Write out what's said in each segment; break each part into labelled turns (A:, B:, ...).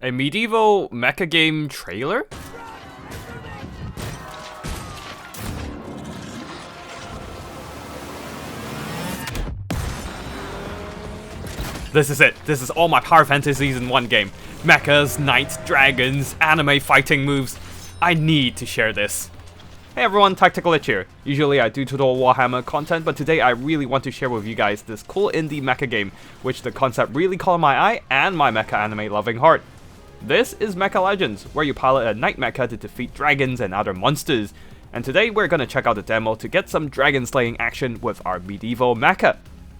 A: A medieval mecha game trailer? This is it. This is all my Power Fantasies in one game. Mechas, knights, dragons, anime fighting moves. I need to share this. Hey everyone, Tactical Itch here. Usually I do tutorial Warhammer content, but today I really want to share with you guys this cool indie mecha game, which the concept really caught my eye and my mecha anime loving heart. This is Mecha Legends, where you pilot a knight-mecha to defeat dragons and other monsters. And today we're gonna check out the demo to get some dragon slaying action with our medieval mecha.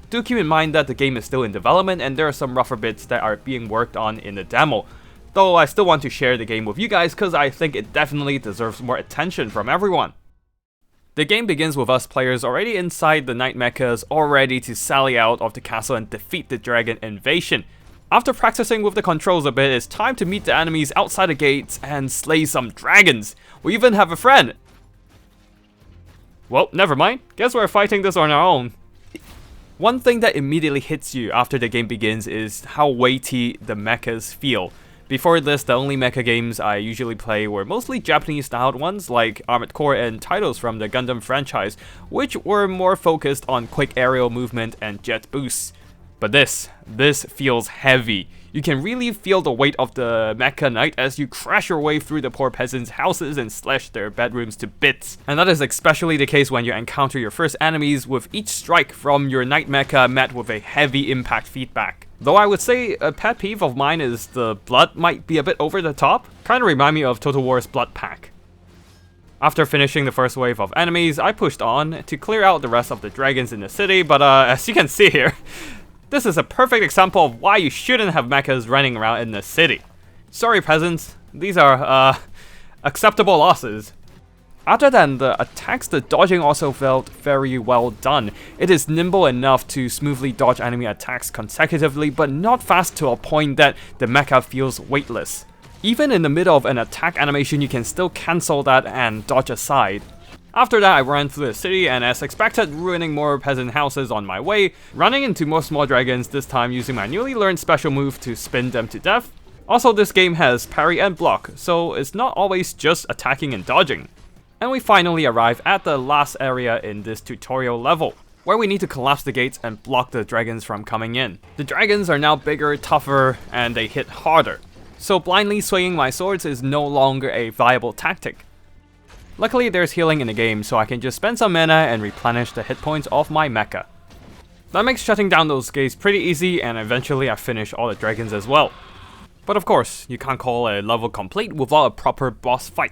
A: Do keep in mind that the game is still in development and there are some rougher bits that are being worked on in the demo. Though I still want to share the game with you guys because I think it definitely deserves more attention from everyone. The game begins with us players already inside the knight mechas, all ready to sally out of the castle and defeat the dragon invasion. After practicing with the controls a bit, it's time to meet the enemies outside the gates and slay some dragons. We even have a friend. Well, never mind. Guess we're fighting this on our own. One thing that immediately hits you after the game begins is how weighty the mechas feel. Before this, the only mecha games I usually play were mostly Japanese-styled ones like Armored Core and titles from the Gundam franchise, which were more focused on quick aerial movement and jet boosts. But this feels heavy. You can really feel the weight of the mecha knight as you crash your way through the poor peasants' houses and slash their bedrooms to bits. And that is especially the case when you encounter your first enemies, with each strike from your knight mecha met with a heavy impact feedback. Though I would say a pet peeve of mine is the blood might be a bit over the top. Kinda remind me of Total War's Blood Pack. After finishing the first wave of enemies, I pushed on to clear out the rest of the dragons in the city, but as you can see here, this is a perfect example of why you shouldn't have mechas running around in the city. Sorry peasants, these are acceptable losses. Other than the attacks, the dodging also felt very well done. It is nimble enough to smoothly dodge enemy attacks consecutively, but not fast to a point that the mecha feels weightless. Even in the middle of an attack animation, you can still cancel that and dodge aside. After that, I ran through the city and, as expected, ruining more peasant houses on my way, running into more small dragons, this time using my newly learned special move to spin them to death. Also, this game has parry and block, so it's not always just attacking and dodging. And we finally arrive at the last area in this tutorial level, where we need to collapse the gates and block the dragons from coming in. The dragons are now bigger, tougher, and they hit harder. So blindly swinging my swords is no longer a viable tactic. Luckily there's healing in the game, so I can just spend some mana and replenish the hit points of my mecha. That makes shutting down those gates pretty easy, and eventually I finish all the dragons as well. But of course, you can't call a level complete without a proper boss fight.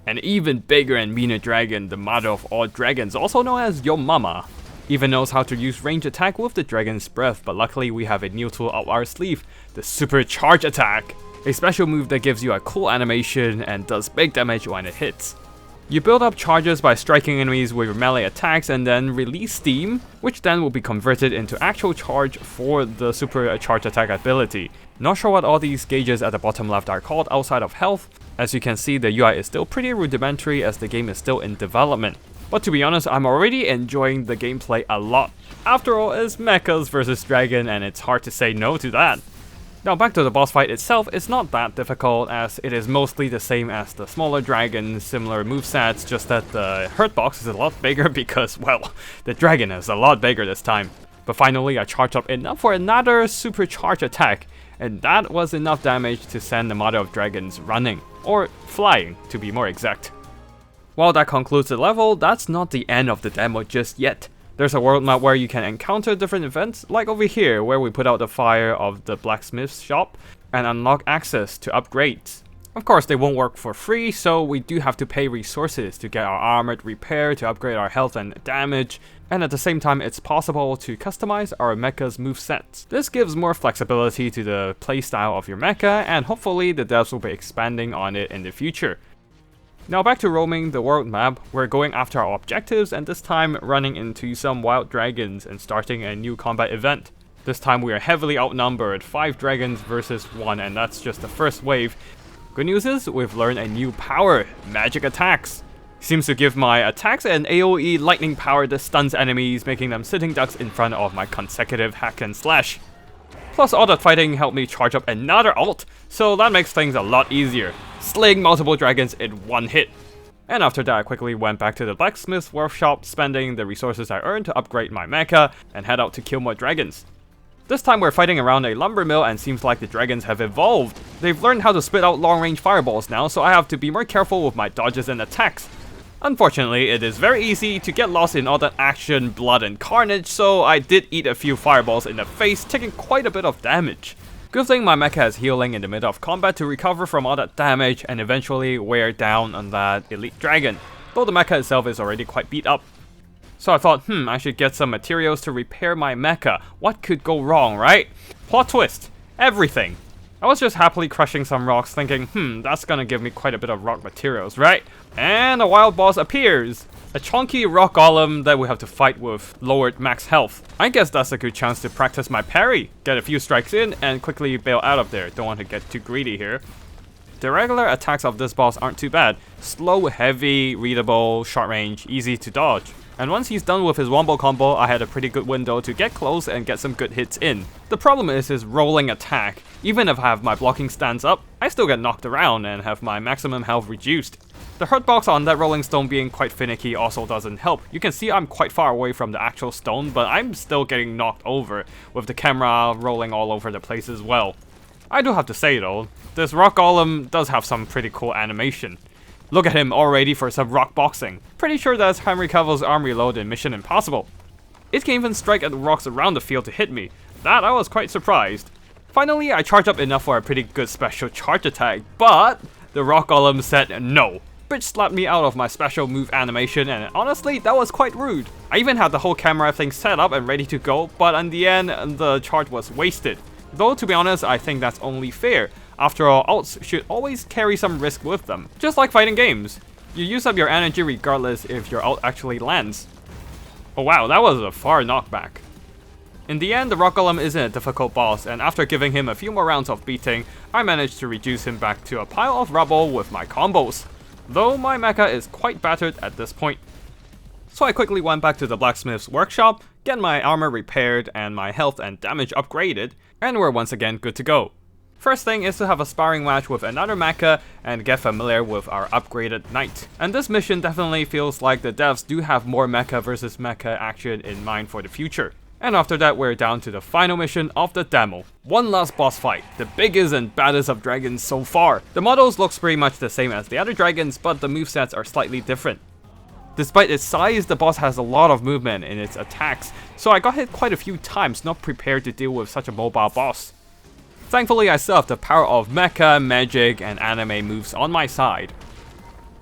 A: An even bigger and meaner dragon, the mother of all dragons, also known as Yo Mama, even knows how to use range attack with the dragon's breath, but luckily we have a new tool up our sleeve, the Super Charge Attack, a special move that gives you a cool animation and does big damage when it hits. You build up charges by striking enemies with your melee attacks and then release steam, which then will be converted into actual charge for the Super Charge Attack ability. Not sure what all these gauges at the bottom left are called outside of health. As you can see, the UI is still pretty rudimentary as the game is still in development. But to be honest, I'm already enjoying the gameplay a lot. After all, it's mechas versus dragon and it's hard to say no to that. Now back to the boss fight itself, it's not that difficult as it is mostly the same as the smaller dragons, similar movesets, just that the hurt box is a lot bigger because, well, the dragon is a lot bigger this time. But finally I charged up enough for another super charge attack, and that was enough damage to send the mother of dragons running, or flying to be more exact. While that concludes the level, that's not the end of the demo just yet. There's a world map where you can encounter different events, like over here where we put out the fire of the blacksmith's shop and unlock access to upgrades. Of course they won't work for free, so we do have to pay resources to get our armor repaired, to upgrade our health and damage, and at the same time it's possible to customize our mecha's movesets. This gives more flexibility to the playstyle of your mecha, and hopefully the devs will be expanding on it in the future. Now back to roaming the world map, we're going after our objectives and this time running into some wild dragons and starting a new combat event. This time we are heavily outnumbered, 5 dragons versus 1, and that's just the first wave. Good news is, we've learned a new power, magic attacks. Seems to give my attacks an AoE lightning power that stuns enemies, making them sitting ducks in front of my consecutive hack and slash. Plus all that fighting helped me charge up another ult, so that makes things a lot easier, slaying multiple dragons in one hit. And after that I quickly went back to the blacksmith's workshop, spending the resources I earned to upgrade my mecha and head out to kill more dragons. This time we're fighting around a lumber mill and seems like the dragons have evolved. They've learned how to spit out long range fireballs now, so I have to be more careful with my dodges and attacks. Unfortunately, it is very easy to get lost in all that action, blood and carnage, so I did eat a few fireballs in the face, taking quite a bit of damage. Good thing my mecha is healing in the middle of combat to recover from all that damage and eventually wear down on that elite dragon, though the mecha itself is already quite beat up. So I thought, I should get some materials to repair my mecha. What could go wrong, right? Plot twist. Everything. I was just happily crushing some rocks thinking, that's gonna give me quite a bit of rock materials, right? And a wild boss appears! A chunky rock golem that we have to fight with lowered max health. I guess that's a good chance to practice my parry, get a few strikes in, and quickly bail out of there. Don't want to get too greedy here. The regular attacks of this boss aren't too bad. Slow, heavy, readable, short range, easy to dodge. And once he's done with his wombo combo, I had a pretty good window to get close and get some good hits in. The problem is his rolling attack. Even if I have my blocking stance up, I still get knocked around and have my maximum health reduced. The hurtbox on that rolling stone being quite finicky also doesn't help. You can see I'm quite far away from the actual stone, but I'm still getting knocked over, with the camera rolling all over the place as well. I do have to say though, this rock golem does have some pretty cool animation. Look at him all ready for some rock boxing. Pretty sure that's Henry Cavill's arm reload in Mission Impossible. It can even strike at the rocks around the field to hit me. That I was quite surprised. Finally, I charged up enough for a pretty good special charge attack, but the rock golem said no. Bitch slapped me out of my special move animation, and honestly, that was quite rude. I even had the whole camera thing set up and ready to go, but in the end, the charge was wasted. Though to be honest, I think that's only fair. After all, ults should always carry some risk with them. Just like fighting games. You use up your energy regardless if your ult actually lands. Oh wow, that was a far knockback. In the end, the rock golem isn't a difficult boss, and after giving him a few more rounds of beating, I managed to reduce him back to a pile of rubble with my combos. Though my mecha is quite battered at this point. So I quickly went back to the blacksmith's workshop, get my armor repaired and my health and damage upgraded, and we're once again good to go. First thing is to have a sparring match with another mecha and get familiar with our upgraded knight. And this mission definitely feels like the devs do have more mecha versus mecha action in mind for the future. And after that we're down to the final mission of the demo. One last boss fight, the biggest and baddest of dragons so far. The models looks pretty much the same as the other dragons, but the movesets are slightly different. Despite its size, the boss has a lot of movement in its attacks, so I got hit quite a few times, not prepared to deal with such a mobile boss. Thankfully, I still have the power of mecha, magic, and anime moves on my side.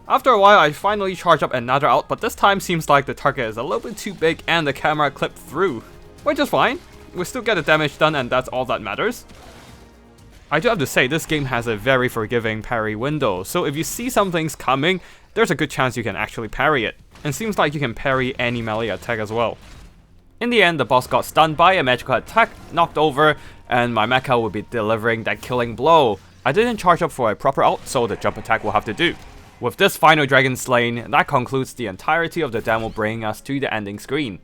A: After a while, I finally charge up another ult, but this time seems like the target is a little bit too big and the camera clipped through. Which is fine, we still get the damage done and that's all that matters. I do have to say, this game has a very forgiving parry window, so if you see some things coming, there's a good chance you can actually parry it. And seems like you can parry any melee attack as well. In the end, the boss got stunned by a magical attack, knocked over, and my mecha will be delivering that killing blow. I didn't charge up for a proper ult, so the jump attack will have to do. With this final dragon slain, that concludes the entirety of the demo, bringing us to the ending screen.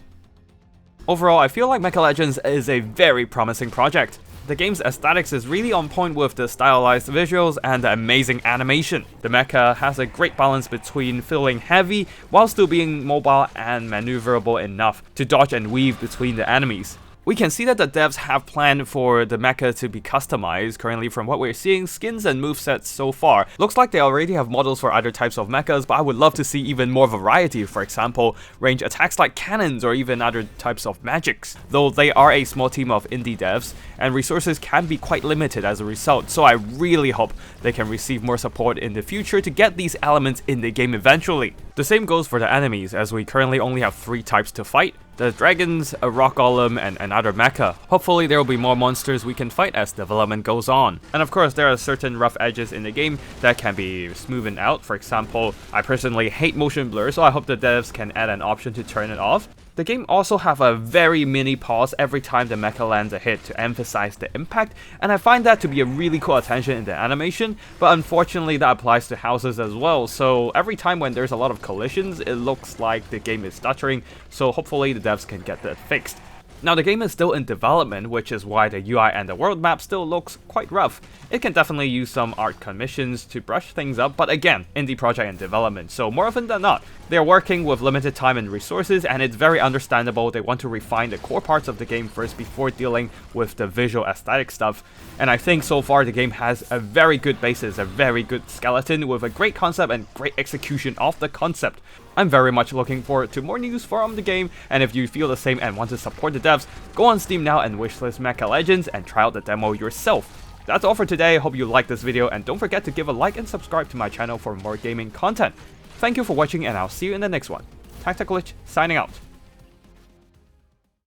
A: Overall, I feel like Mecha Legends is a very promising project. The game's aesthetics is really on point with the stylized visuals and the amazing animation. The mecha has a great balance between feeling heavy while still being mobile and maneuverable enough to dodge and weave between the enemies. We can see that the devs have planned for the mecha to be customized. Currently, from what we're seeing, skins and movesets so far, looks like they already have models for other types of mechas, but I would love to see even more variety. For example, range attacks like cannons or even other types of magics. Though they are a small team of indie devs, and resources can be quite limited as a result, so I really hope they can receive more support in the future to get these elements in the game eventually. The same goes for the enemies, as we currently only have 3 types to fight. The dragons, a rock golem, and another mecha. Hopefully there will be more monsters we can fight as development goes on. And of course there are certain rough edges in the game that can be smoothened out. For example, I personally hate motion blur, so I hope the devs can add an option to turn it off. The game also have a very mini pause every time the mecha lands a hit to emphasize the impact, and I find that to be a really cool attention in the animation, but unfortunately that applies to houses as well, so every time when there's a lot of collisions, it looks like the game is stuttering, so hopefully the devs can get that fixed. Now the game is still in development, which is why the UI and the world map still looks quite rough. It can definitely use some art commissions to brush things up, but again, indie project in development, so more often than not, they are working with limited time and resources, and it's very understandable they want to refine the core parts of the game first before dealing with the visual aesthetic stuff. And I think so far the game has a very good basis, a very good skeleton with a great concept and great execution of the concept. I'm very much looking forward to more news from the game, and if you feel the same and want to support the devs, go on Steam now and wishlist Mecha Legends and try out the demo yourself. That's all for today. I hope you liked this video, and don't forget to give a like and subscribe to my channel for more gaming content. Thank you for watching, and I'll see you in the next one. Tacticallich signing out.